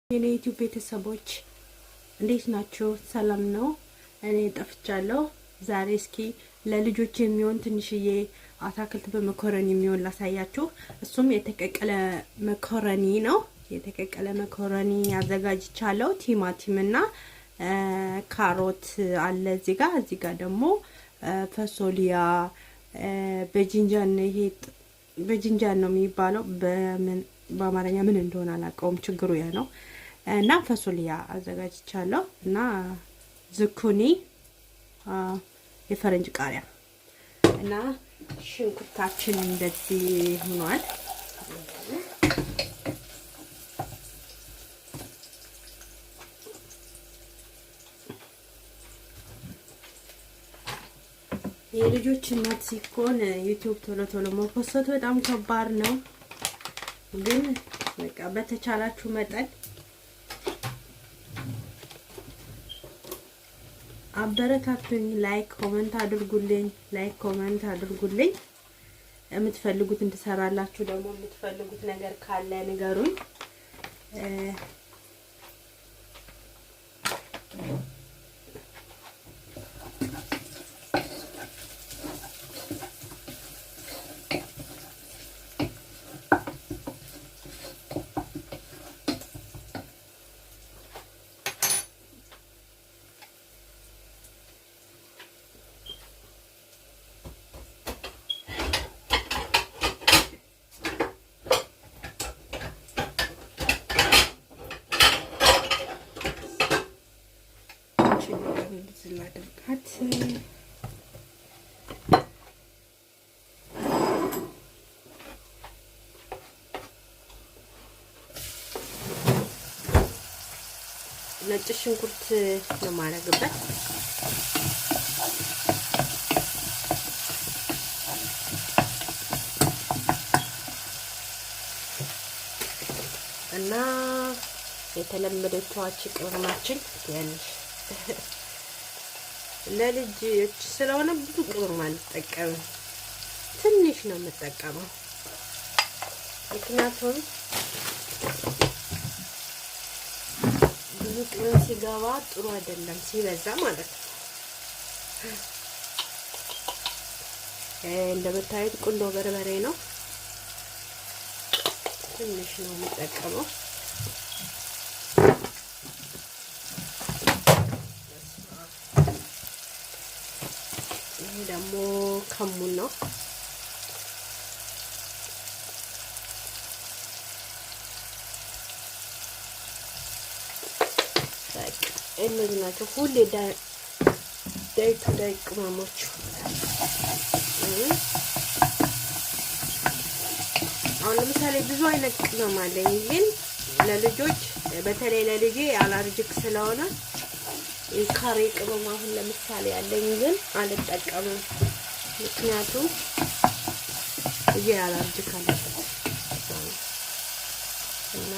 የኔ ዩቲዩብ ቤተሰቦች እንዴት ናችሁ? ሰላም ነው? እኔ ጠፍቻለሁ። ዛሬ እስኪ ለልጆች የሚሆን ትንሽዬ አታክልት በመኮረኒ የሚሆን ላሳያችሁ። እሱም የተቀቀለ መኮረኒ ነው። የተቀቀለ መኮረኒ አዘጋጅቻለሁ። ቲማቲም እና ካሮት አለ እዚህ ጋር ደግሞ ፈሶሊያ በጅንጃን ይሄ በጅንጃን ነው የሚባለው። በአማርኛ ምን እንደሆነ አላውቀውም። ችግሩ ያ ነው። እና ፈሶሊያ አዘጋጅቻለሁ እና ዝኩኒ የፈረንጅ ቃሪያ እና ሽንኩርታችን እንደዚህ ሆኗል። የልጆች እናት ሲኮን ዩቲዩብ ቶሎ መፖስት በጣም ከባድ ነው። ግን በቃ በተቻላችሁ መጠን አበረታቱኝ። ላይክ ኮሜንት አድርጉልኝ። የምትፈልጉት እንድሰራላችሁ ደግሞ የምትፈልጉት ነገር ካለ ንገሩኝ። ላድርጋት ነጭ ሽንኩርት ነው ማረግበት እና የተለመደችው ቅመማችን ያንሽ ለልጆች ስለሆነ ብዙ ቅመም አልጠቀምም። ትንሽ ነው የምጠቀመው። ምክንያቱም ብዙ ቅመም ሲገባ ጥሩ አይደለም፣ ሲበዛ ማለት ነው። እንደምታዩት ቁንዶ በርበሬ ነው። ትንሽ ነው የምጠቀመው። ደግሞ ከሙን ነው። እነዚህ ናቸው ሁሌ ዳይ ቅመሞች። አሁን ለምሳሌ ብዙ አይነት ቅመም አለኝ፣ ግን ለልጆች በተለይ ለልጄ አለርጂክ ስለሆነ የካሬ ቅመም አሁን ለምሳሌ ያለኝ ግን አልጠቀምም። ምክንያቱም ይሄ አለርጂክ አለበት እና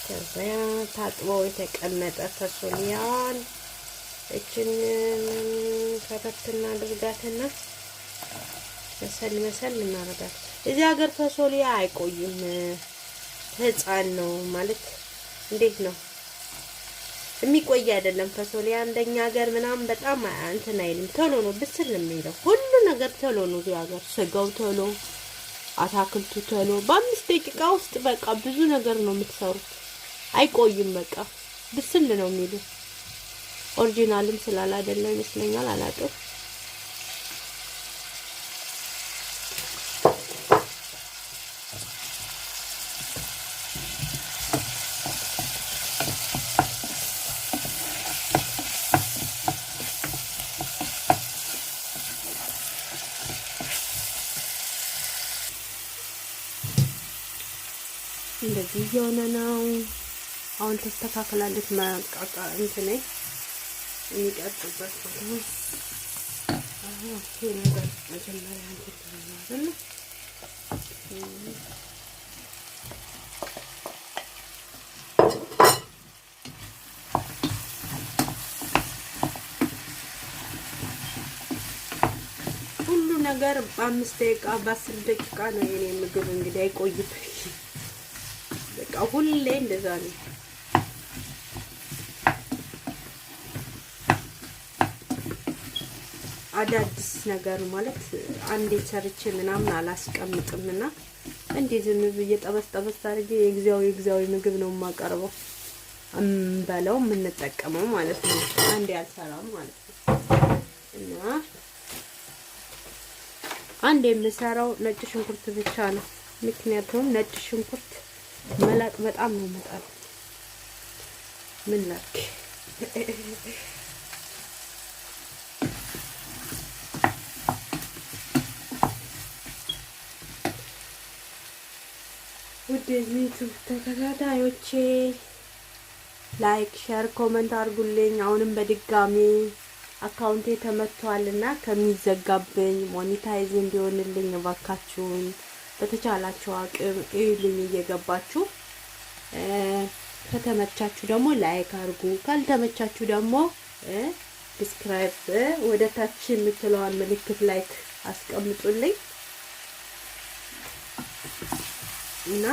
ከዚያ ታጥቦ የተቀመጠ ፈሶሊያን እችን ከተትና አድርጋትና መሰል እናደርጋለን። እዚህ ሀገር ፈሶሊያ አይቆይም። ህፃን ነው ማለት እንዴት ነው የሚቆይ አይደለም። ፈሶሊያ እንደኛ ሀገር ምናምን በጣም እንትን አይልም። ቶሎ ነው ብስል የሚለው ሁሉ ነገር ቶሎ ነው። እዚህ ሀገር ስጋው ቶሎ፣ አታክልቱ ቶሎ፣ በ5 ደቂቃ ውስጥ በቃ ብዙ ነገር ነው የምትሰሩት። አይቆይም፣ በቃ ብስል ነው የሚሉ። ኦሪጂናልም ስላል አይደለም ይመስለኛል፣ አላውቅም። እንደዚህ የሆነ ነው። አሁን ተስተካክላለች። ማቃቃ እንትን ላይ የሚቀጥበት ነው። አሁን ነገር መጀመሪያ እንትን ነው። ሁሉ ነገር በ5 ደቂቃ በ10 ደቂቃ ነው የኔ ምግብ። እንግዲህ አይቆይም። በቃ ሁሌ እንደዛ ነው። አዳዲስ ነገር ማለት አንዴ ሰርቼ ምናምን አላስቀምጥምና እንዴ ዝም ብዬ ጠበስ አድርጌ የጊዜያዊ ምግብ ነው የማቀርበው እንበለው የምንጠቀመው ማለት ነው። አንዴ አልሰራም ማለት ነው። እና አንዴ የምሰራው ነጭ ሽንኩርት ብቻ ነው። ምክንያቱም ነጭ ሽንኩርት መላጥ በጣም ነው መጣል። ምን ላክ ውድ ዩቲዩብ ተከታታዮቼ ላይክ፣ ሼር፣ ኮሜንት አድርጉልኝ። አሁንም በድጋሚ አካውንቴ ተመቷልና ከሚዘጋብኝ ሞኔታይዝ እንዲሆንልኝ እባካችሁን በተቻላችሁ አቅም እዩልኝ እየገባችሁ። ከተመቻችሁ ደግሞ ላይክ አድርጉ፣ ካልተመቻችሁ ደግሞ ዲስክራይብ ወደ ታች የምትለዋን ምልክት ላይክ አስቀምጡልኝ እና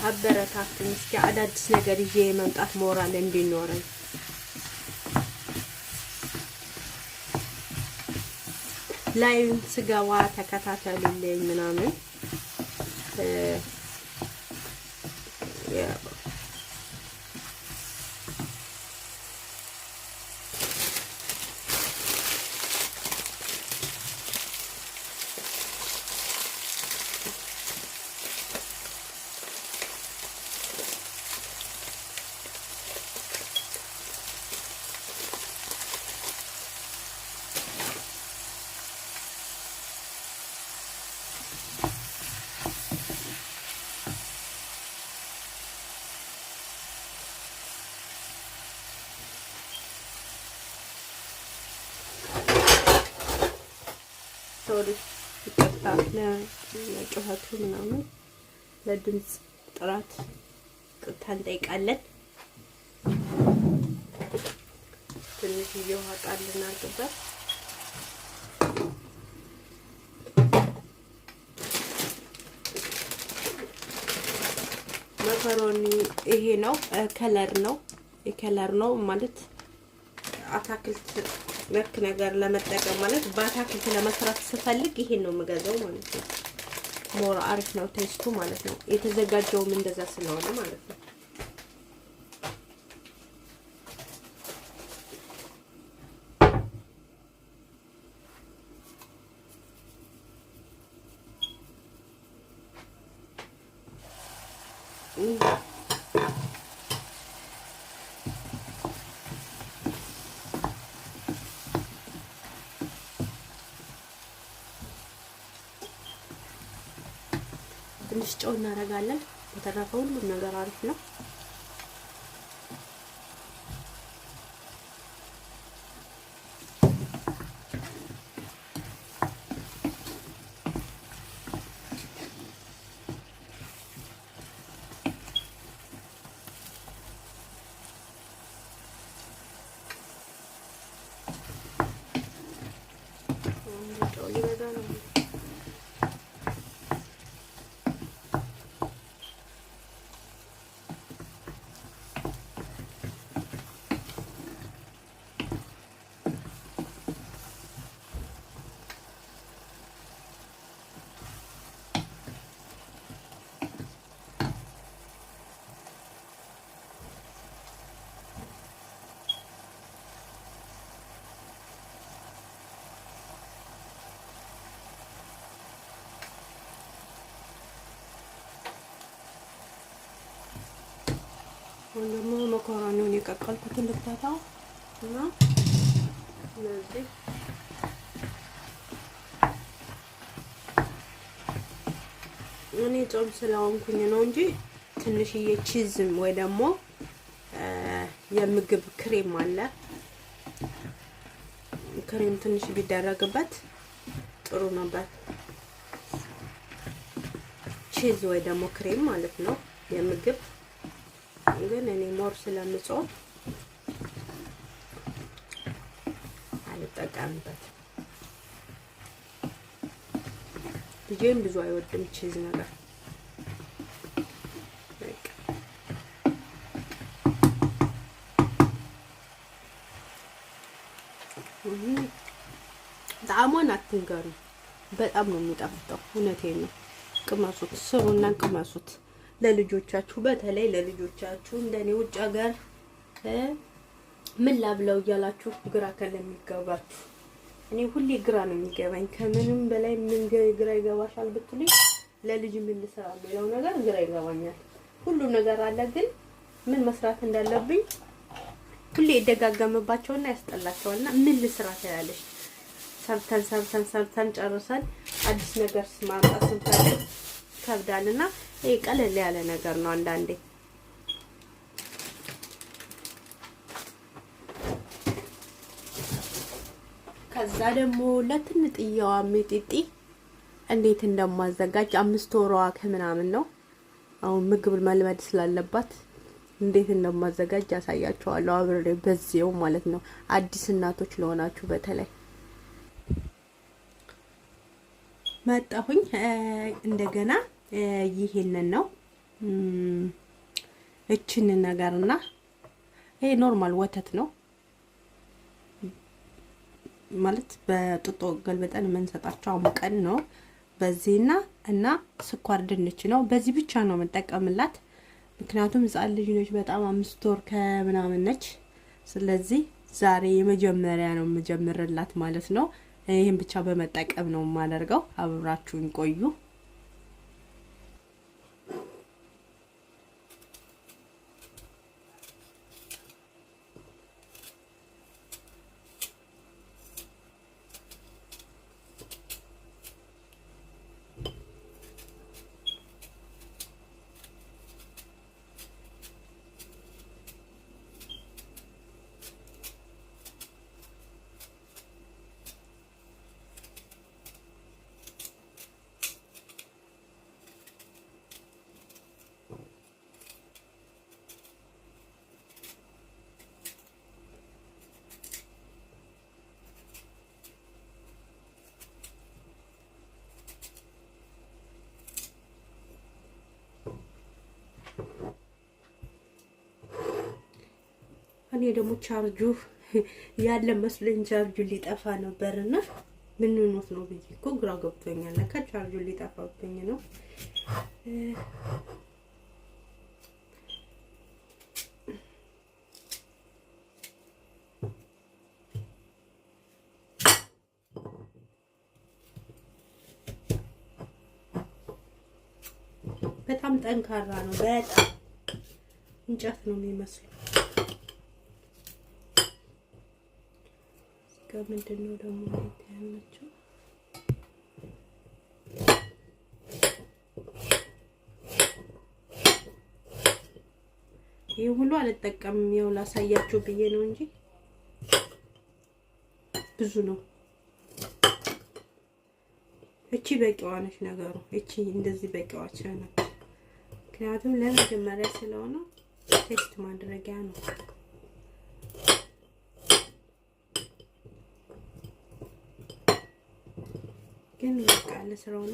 አበረታቱኝ። እስኪ አዳዲስ ነገር ይዤ መምጣት ሞራል እንዲኖረኝ ላይቭ ስገባ ተከታተሉልኝ ምናምን ለጩኸቱ ምናምን ለድምጽ ጥራት ቅርታ እንጠይቃለን። ትንሽ ውሃ ጣል እናድርግበት። መከሮኒ ይሄ ነው፣ ከለር ነው፣ የከለር ነው ማለት አታክልት ነክ ነገር ለመጠቀም ማለት በአታክልት ለመስራት ስፈልግ ይሄን ነው የምገዛው ማለት ነው። ሞር አሪፍ ነው ቴስቱ ማለት ነው። የተዘጋጀውም እንደዛ ስለሆነ ማለት ነው። ትንሽ ጨው እናደርጋለን። በተረፈ ሁሉም ነገር አሪፍ ነው። ጨው ሊበዛ ነው። ደግሞ መኮረኒውን የቀቀልኩትን ልክተታው እና ስለዚህ እኔ ጾም ስለሆንኩኝ ነው እንጂ ትንሽዬ ቺዝም ወይ ደግሞ የምግብ ክሬም አለ። ክሬም ትንሽ ቢደረግበት ጥሩ ነበር። ቺዝ ወይ ደግሞ ክሬም ማለት ነው የምግብ ግን እኔ ሞር ስለምጾም አልጠቀምበትም። ልጄም ብዙ አይወድም ቺዝ ነገር ጣዕሟን አትንገሩ። በጣም ነው የሚጣፍጠው። እውነቴን ነው። ቅመሱት፣ ስሩና ቅመሱት። ለልጆቻችሁ በተለይ ለልጆቻችሁ እንደኔ ውጭ ሀገር ምን ላብለው እያላችሁ ግራ ከለሚገባችሁ እኔ ሁሌ ግራ ነው የሚገባኝ። ከምንም በላይ ምን ግራ ይገባሻል ብትሉኝ ለልጅ ምን ልሰራ የሚለው ነገር ግራ ይገባኛል። ሁሉ ነገር አለ፣ ግን ምን መስራት እንዳለብኝ ሁሌ ይደጋገምባቸውና ያስጠላቸዋልና ምን ልስራ ትላለች። ሰርተን ጨርሰን አዲስ ነገር ማምጣት ስንፈልግ ከብዳልና ይሄ ቀለል ያለ ነገር ነው አንዳንዴ። ከዛ ደግሞ ለትንጥየዋ ሚጢጢ እንዴት እንደማዘጋጅ 5 ወሯ ከምናምን ነው። አሁን ምግብ መልመድ ስላለባት እንዴት እንደማዘጋጅ ያሳያችኋለሁ አብሬ በዚያው ማለት ነው። አዲስ እናቶች ለሆናችሁ በተለይ መጣሁኝ። እንደገና ይሄንን ነው እቺን ነገርና ይሄ ኖርማል ወተት ነው ማለት በጥጦ ገልበጠን የምንሰጣቸው አሙቀን ነው። በዚህና እና ስኳር ድንች ነው። በዚህ ብቻ ነው መጠቀምላት፣ ምክንያቱም ሕፃን ልጅ ነች፣ በጣም 5 ወር ከምናምን ነች። ስለዚህ ዛሬ የመጀመሪያ ነው የምጀምርላት ማለት ነው። ይሄን ብቻ በመጠቀም ነው የማደርገው። አብራችሁን ቆዩ። እኔ ደግሞ ቻርጁ ያለ መስሎኝ ቻርጁ ሊጠፋ ነበርና ምን ሆኖት ነው ብዬ እኮ ግራ ገብቶኛል። ለካ ቻርጁ ሊጠፋብኝ ነው። በጣም ጠንካራ ነው። በጣም እንጨት ነው የሚመስለው። ምንድነው ደግሞ ያለችው? ይሄ ሁሉ አልጠቀምም። ያው ላሳያችሁ ብዬ ነው እንጂ ብዙ ነው። እቺ በቂዋ ነች ነገሩ። እቺ እንደዚህ በቂዋ ነው። ምክንያቱም ለመጀመሪያ ስለሆነ ቴስት ማድረጊያ ነው። ግን ይቃለ ስለሆነ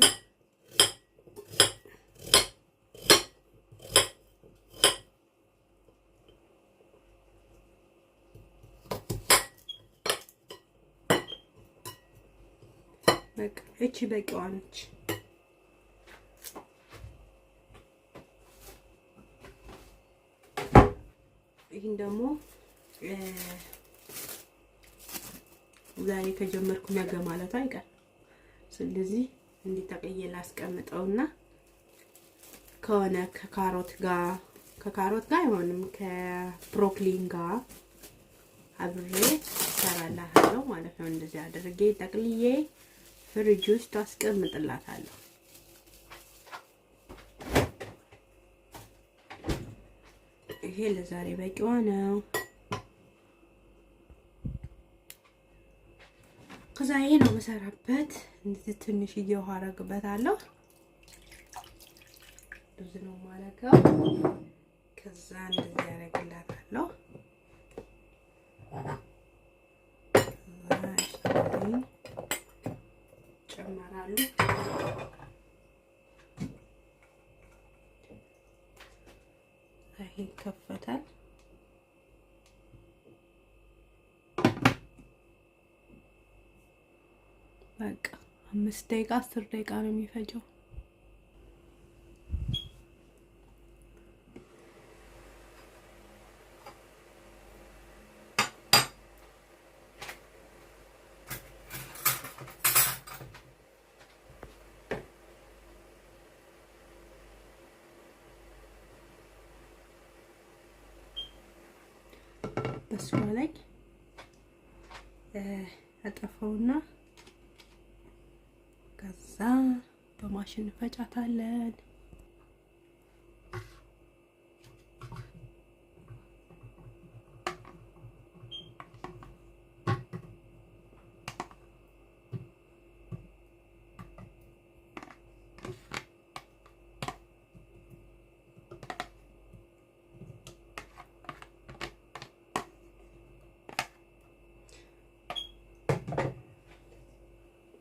በቃ እቺ በቂዋ ነች። ይሄን ደግሞ ዛሬ ከጀመርኩ ነገ ማለት አይቀር። ስለዚህ እንዲጠቅዬ ላስቀምጠውና ከሆነ ከካሮት ጋር አይሆንም ከብሮኮሊን ጋር አብሬ ሰራላታለሁ ማለት ነው። እንደዚህ አድርጌ ጠቅልዬ ፍሪጅ ውስጥ አስቀምጥላታለሁ። ይሄ ለዛሬ በቂዋ ነው። ከዛ ይሄ ነው መሰራበት። እንደዚህ ትንሽዬ ውሃ አረግበታለሁ። እንደዚህ ነው ማለቀው። ከዛ እንደዚህ ያረግላታለሁ። ጨመራሉ። ይሄ ይከፈታል። በቃ 5 ደቂቃ 10 ደቂቃ ነው የሚፈጀው። በሱ ላይ አጠፋውና ከዛ በማሽን ፈጫታለን።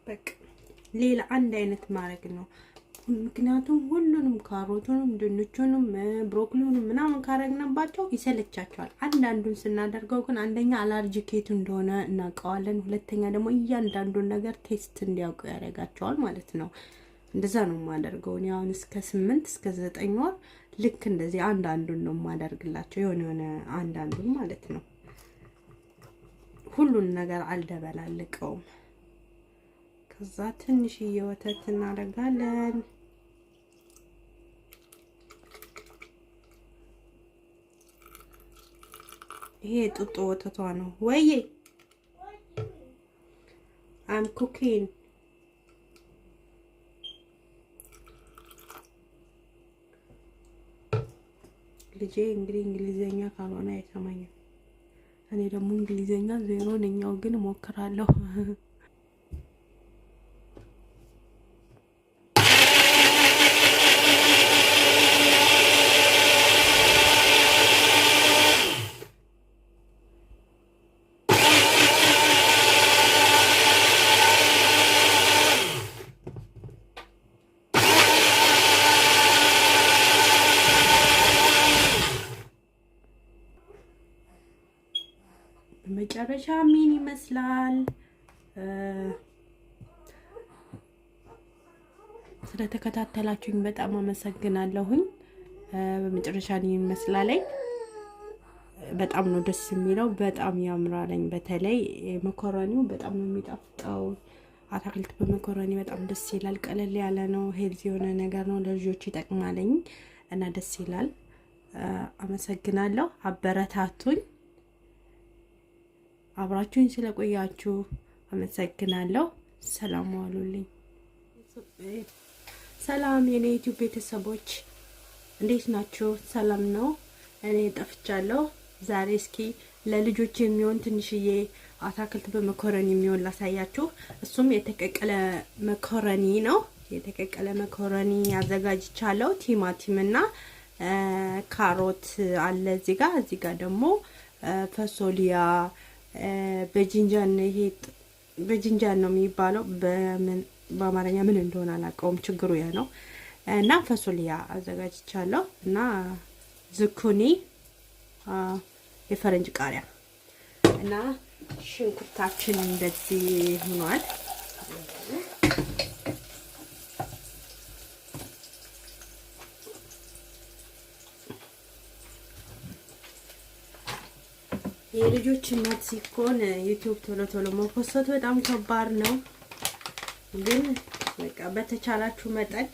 በቃ ሌላ አንድ አይነት ማድረግ ነው። ምክንያቱም ሁሉንም ካሮቱንም ድንቹንም ብሮኮሊውንም ምናምን ካረግነባቸው ይሰለቻቸዋል። አንዳንዱን ስናደርገው ግን አንደኛ አለርጂኬቱ እንደሆነ እናውቀዋለን፣ ሁለተኛ ደግሞ እያንዳንዱን ነገር ቴስት እንዲያውቁ ያደርጋቸዋል ማለት ነው። እንደዛ ነው የማደርገው እኔ አሁን እስከ 8 እስከ 9 ወር ልክ እንደዚህ አንዳንዱን ነው የማደርግላቸው፣ የሆነ አንዳንዱን ማለት ነው። ሁሉን ነገር አልደበላልቀውም። ከዛ ትንሽዬ ወተት እናደርጋለን። ይሄ ጡጦ ወተቷ ነው ወይዬ። I'm cooking. ልጄ እንግዲህ እንግሊዘኛ ካልሆነ አይሰማኝም። እኔ ደግሞ እንግሊዘኛ ዜሮ ነኛው፣ ግን እሞክራለሁ። መጨረሻ ምን ይመስላል? ስለተከታተላችሁኝ በጣም አመሰግናለሁኝ። በመጨረሻ ምን ይመስላል? በጣም ነው ደስ የሚለው፣ በጣም ያምራልኝ። በተለይ መኮረኒው በጣም ነው የሚጣፍጠው። አታክልት በመኮረኒ በጣም ደስ ይላል። ቀለል ያለ ነው፣ ሄልዚ የሆነ ነገር ነው፣ ለልጆች ይጠቅማልኝ እና ደስ ይላል። አመሰግናለሁ። አበረታቱኝ። አብራችሁኝ ስለቆያችሁ አመሰግናለሁ። ሰላም ዋሉልኝ። ሰላም የኔ ዩቲዩብ ቤተሰቦች እንዴት ናችሁ? ሰላም ነው? እኔ ጠፍቻለሁ። ዛሬ እስኪ ለልጆች የሚሆን ትንሽዬ አታክልት በመኮረኒ የሚሆን ላሳያችሁ። እሱም የተቀቀለ መኮረኒ ነው። የተቀቀለ መኮረኒ አዘጋጅቻለሁ። ቲማቲም እና ካሮት አለ እዚህ ጋር ደግሞ ፈሶሊያ በጅንጃን፣ ይሄ በጅንጃን ነው የሚባለው። በአማርኛ ምን እንደሆነ አላውቀውም፣ ችግሩ ያ ነው። እና ፈሶሊያ አዘጋጅቻለሁ እና ዝኩኒ፣ የፈረንጅ ቃሪያ እና ሽንኩርታችን እንደዚህ ሆኗል። የልጆች እናት ሲኮን ዩቲዩብ ቶሎ መፖስት በጣም ከባድ ነው። ግን በቃ በተቻላችሁ መጠን